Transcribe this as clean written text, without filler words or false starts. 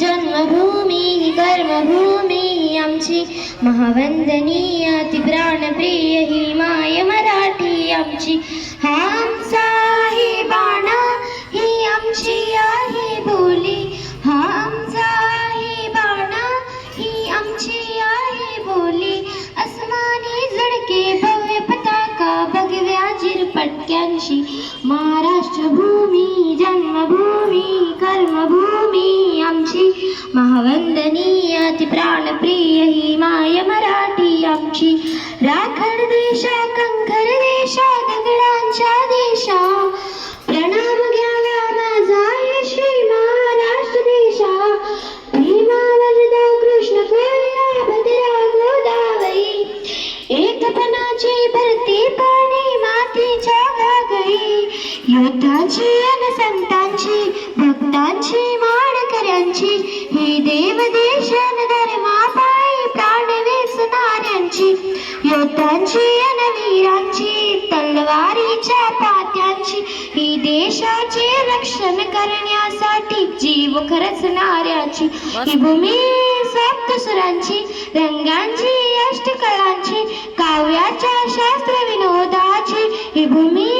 जन्मभूमी ही कर्मभूमी ही आमची महावंदनीय ती प्राणप्रिय ही माय मराठी आमची. हा आमचा आहे बाणा ही आमची आहे बोली. हा आमचा आहे बाणा ही आमची आहे बोली. अस्मानी झळके भव्य पताका भगव्या चिरपटक्यांची. महाराष्ट्र भूमी जन्मभूमी कर्मभूमी आमची महावंदनीय ती प्राणप्रिय ही माय मराठी आमची. राखण देशा कंकर देशा दगडांच्या देशा प्रणाम घ्यावा माझा श्री महाराष्ट्र देशा. भीमा वरदा कृष्ण कोयना भद्रा गोदावरी एकपणाची भरती पाणी मातीच्या घागरी. योद्धांची अन संतांची भक्तांची मानकऱ्यांची हे देव देश धर्मापायी प्राण वेचणाऱ्यांची. योद्धांची अन वीरांची तलवारीच्या पात्यांची ही देशाचे रक्षण करण्यासाठी जीव खरचणाऱ्याची. ही भूमी सप्तसुरांची रंगांची अष्टकळांची काव्याच्या शास्त्र विनोदाची. ही भूमी